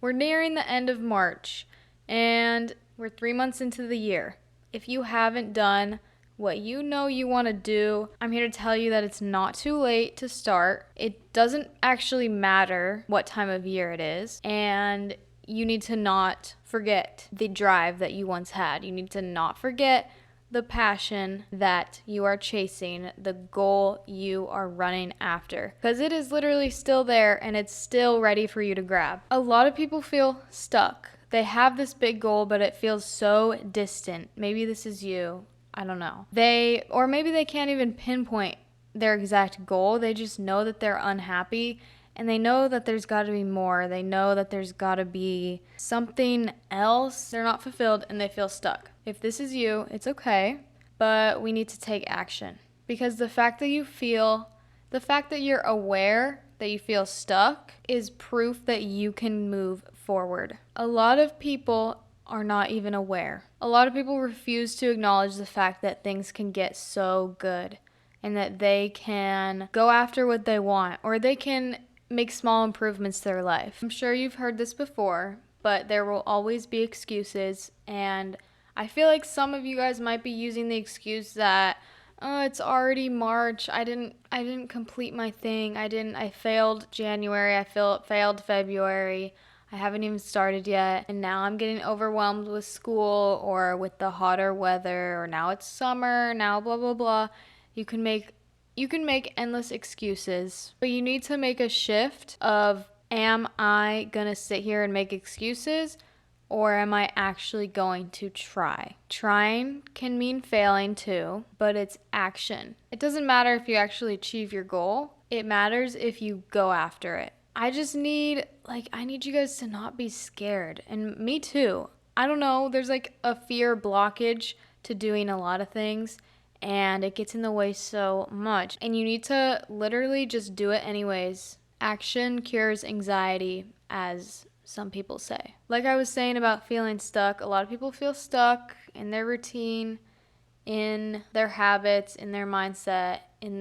We're nearing the end of March, and we're 3 months into the year. If you haven't done what you know you want to do, I'm here to tell you that it's not too late to start. It doesn't actually matter what time of year it is, and you need to not forget the drive that you once had. You need to not forget the passion that you are chasing, the goal you are running after. Because it is literally still there and it's still ready for you to grab. A lot of people feel stuck. They have this big goal, but it feels so distant. Maybe this is you. I don't know. Or maybe they can't even pinpoint their exact goal. They just know that they're unhappy and they know that there's got to be more. They know that there's got to be something else. They're not fulfilled and they feel stuck. If this is you, it's okay, but we need to take action. Because the fact that you're aware that you feel stuck is proof that you can move forward. A lot of people are not even aware. A lot of people refuse to acknowledge the fact that things can get so good and that they can go after what they want or they can make small improvements to their life. I'm sure you've heard this before, but there will always be excuses, and I feel like some of you guys might be using the excuse that, oh, it's already March. I didn't complete my thing. I failed January. I failed February. I haven't even started yet. And now I'm getting overwhelmed with school or with the hotter weather, or now it's summer, now blah, blah, blah. You can make endless excuses, but you need to make a shift of, am I gonna sit here and make excuses? Or am I actually going to try? Trying can mean failing too, but it's action. It doesn't matter if you actually achieve your goal. It matters if you go after it. I need you guys to not be scared. And me too. I don't know, there's like a fear blockage to doing a lot of things, and it gets in the way so much. And you need to literally just do it anyways. Action cures anxiety, as some people say. Like I was saying about feeling stuck, a lot of people feel stuck in their routine, in their habits, in their mindset, in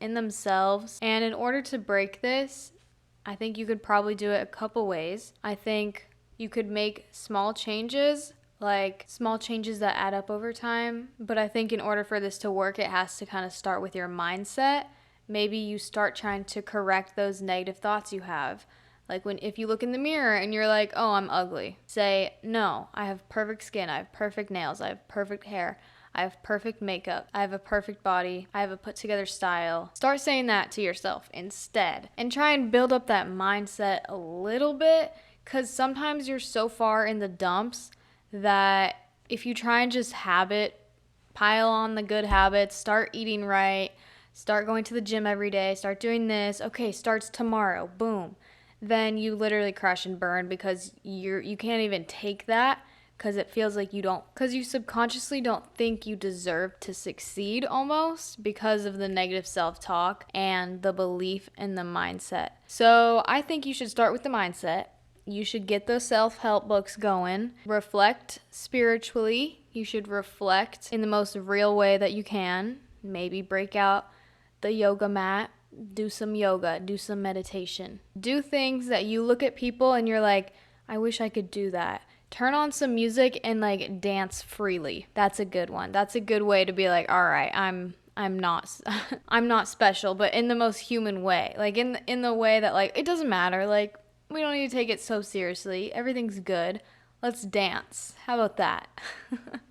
themselves. And in order to break this, I think you could probably do it a couple ways. I think you could make small changes, like small changes that add up over time. But I think in order for this to work, it has to kind of start with your mindset. Maybe you start trying to correct those negative thoughts you have. Like if you look in the mirror and you're like, oh, I'm ugly. Say, no, I have perfect skin. I have perfect nails. I have perfect hair. I have perfect makeup. I have a perfect body. I have a put together style. Start saying that to yourself instead. And try and build up that mindset a little bit, because sometimes you're so far in the dumps that if you try and just pile on the good habits, start eating right, start going to the gym every day, start doing this, okay, starts tomorrow, boom, then you literally crash and burn because you can't even take that, because it feels like because you subconsciously don't think you deserve to succeed almost because of the negative self-talk and the belief in the mindset. So I think you should start with the mindset. You should get those self-help books going. Reflect spiritually. You should reflect in the most real way that you can. Maybe break out the yoga mat, do some yoga, do some meditation. Do things that you look at people and you're like, I wish I could do that. Turn on some music and like dance freely. That's a good one. That's a good way to be like, all right, I'm not I'm not special, but in the most human way. Like in the way that like it doesn't matter. Like we don't need to take it so seriously. Everything's good. Let's dance. How about that?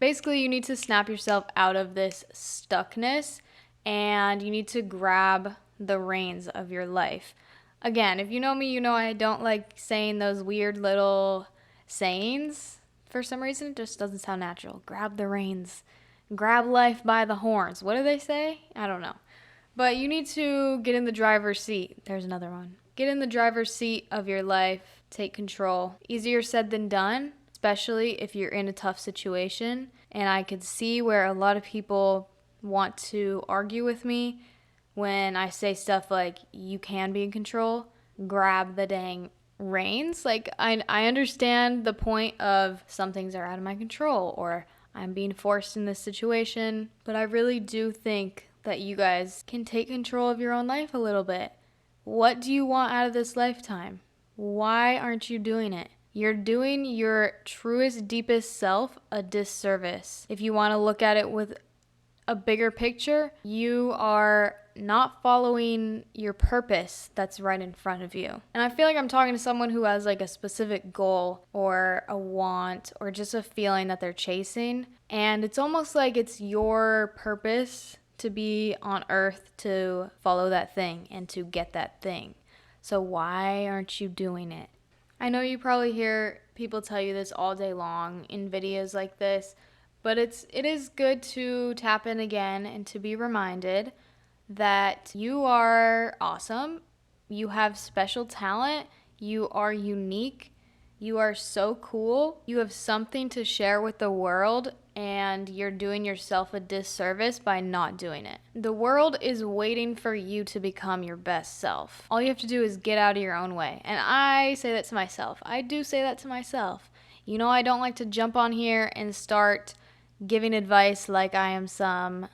Basically, you need to snap yourself out of this stuckness and you need to grab the reins of your life. Again, if you know me, you know I don't like saying those weird little sayings. For some reason, it just doesn't sound natural. Grab the reins. Grab life by the horns. What do they say? I don't know. But you need to get in the driver's seat. There's another one. Get in the driver's seat of your life. Take control. Easier said than done, especially if you're in a tough situation. And I could see where a lot of people want to argue with me when I say stuff like, you can be in control. Grab the dang reins. Like, I understand the point of some things are out of my control or I'm being forced in this situation, but I really do think that you guys can take control of your own life a little bit. What do you want out of this lifetime? Why aren't you doing it? you're doing your truest, deepest self a disservice. If you want to look at it with a bigger picture, you are not following your purpose that's right in front of you. And I feel like I'm talking to someone who has like a specific goal or a want or just a feeling that they're chasing. And it's almost like it's your purpose to be on earth to follow that thing and to get that thing. So why aren't you doing it? I know you probably hear people tell you this all day long in videos like this, but it is good to tap in again and to be reminded that you are awesome, you have special talent, you are unique, you are so cool, you have something to share with the world, and you're doing yourself a disservice by not doing it. The world is waiting for you to become your best self. All you have to do is get out of your own way. And I say that to myself. I do say that to myself. You know, I don't like to jump on here and start giving advice like I am some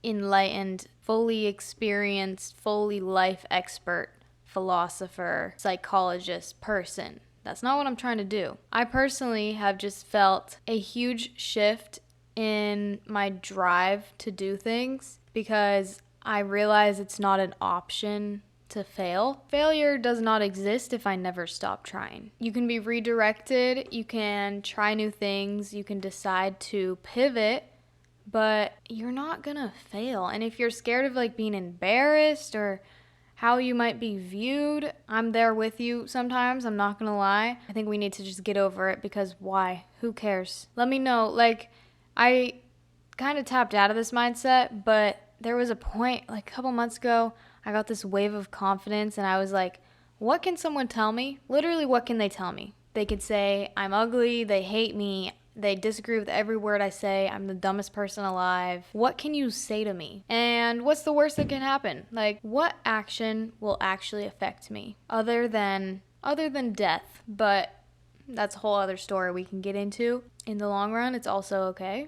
enlightened, fully experienced, fully life expert, philosopher, psychologist person. That's not what I'm trying to do. I personally have just felt a huge shift in my drive to do things because I realize it's not an option to fail. Failure does not exist if I never stop trying. You can be redirected, you can try new things, you can decide to pivot, but you're not gonna fail. And if you're scared of like being embarrassed or how you might be viewed, I'm there with you sometimes, I'm not gonna lie. I think we need to just get over it because why? Who cares? Let me know. Like, I kind of tapped out of this mindset, but there was a point like a couple months ago, I got this wave of confidence and I was like, what can someone tell me? Literally, what can they tell me? They could say, I'm ugly, they hate me, they disagree with every word I say, I'm the dumbest person alive. What can you say to me? And what's the worst that can happen? Like, what action will actually affect me other than death? But that's a whole other story we can get into. In the long run, it's also okay.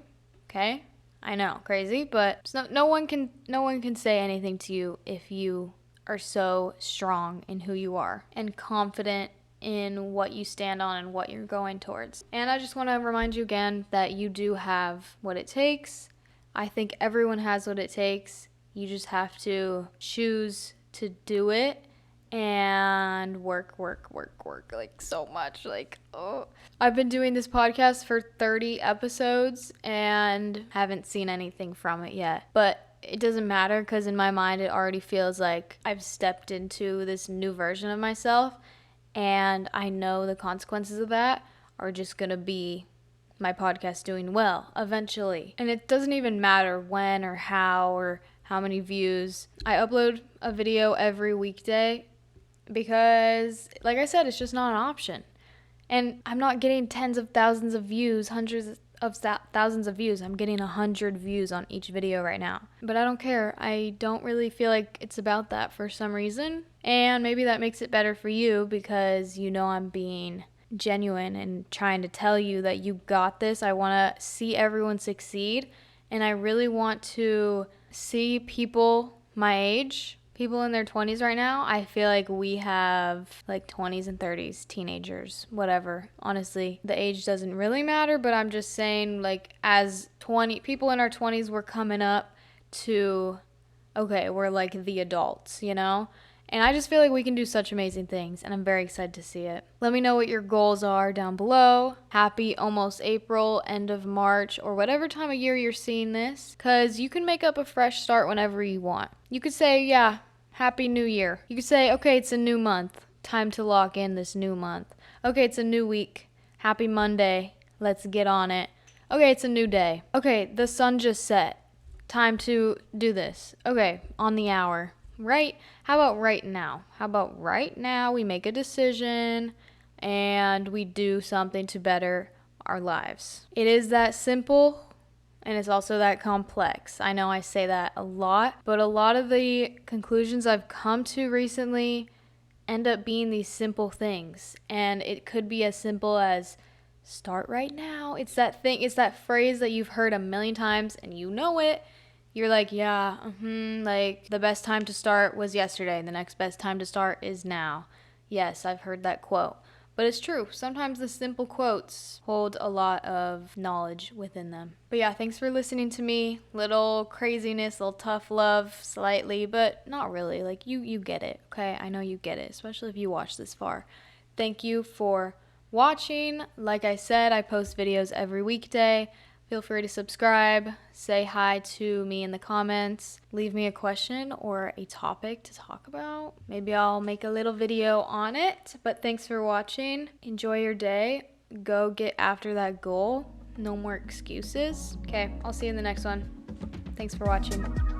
Okay? I know, crazy, but no one can say anything to you if you are so strong in who you are and confident in what you stand on and what you're going towards. And I just want to remind you again that you do have what it takes. I think everyone has what it takes. You just have to choose to do it and work like so much. Like, oh, I've been doing this podcast for 30 episodes and haven't seen anything from it yet, but it doesn't matter because in my mind it already feels like I've stepped into this new version of myself, and I know the consequences of that are just gonna be my podcast doing well eventually. And it doesn't even matter when or how many views. I upload a video every weekday because, like I said, it's just not an option. And I'm not getting tens of thousands of views, hundreds of thousands of views. I'm getting 100 views on each video right now. But I don't care. I don't really feel like it's about that for some reason. And maybe that makes it better for you because you know I'm being genuine and trying to tell you that you got this. I want to see everyone succeed. And I really want to see people my age, people in their 20s right now. I feel like we have like 20s and 30s, teenagers, whatever. Honestly, the age doesn't really matter, but I'm just saying, like, as people in our 20s, we're coming up to, okay, we're like the adults, you know? And I just feel like we can do such amazing things, and I'm very excited to see it. Let me know what your goals are down below. Happy almost April, end of March, or whatever time of year you're seeing this, because you can make up a fresh start whenever you want. You could say, yeah, Happy New Year. You could say, okay, it's a new month. Time to lock in this new month. Okay, it's a new week. Happy Monday. Let's get on it. Okay, it's a new day. Okay, the sun just set. Time to do this. Okay, on the hour. Right? How about right now? How about right now we make a decision and we do something to better our lives? It is that simple, and it's also that complex. I know I say that a lot, but a lot of the conclusions I've come to recently end up being these simple things. And it could be as simple as start right now. It's that phrase that you've heard a million times and you know it. You're like, yeah, like the best time to start was yesterday. The next best time to start is now. Yes, I've heard that quote. But it's true. Sometimes the simple quotes hold a lot of knowledge within them. But yeah, thanks for listening to me. Little craziness, little tough love slightly, but not really. Like you get it, okay? I know you get it, especially if you watch this far. Thank you for watching. Like I said, I post videos every weekday. Feel free to subscribe, say hi to me in the comments, leave me a question or a topic to talk about. Maybe I'll make a little video on it. But thanks for watching. Enjoy your day. Go get after that goal. No more excuses. Okay, I'll see you in the next one. Thanks for watching.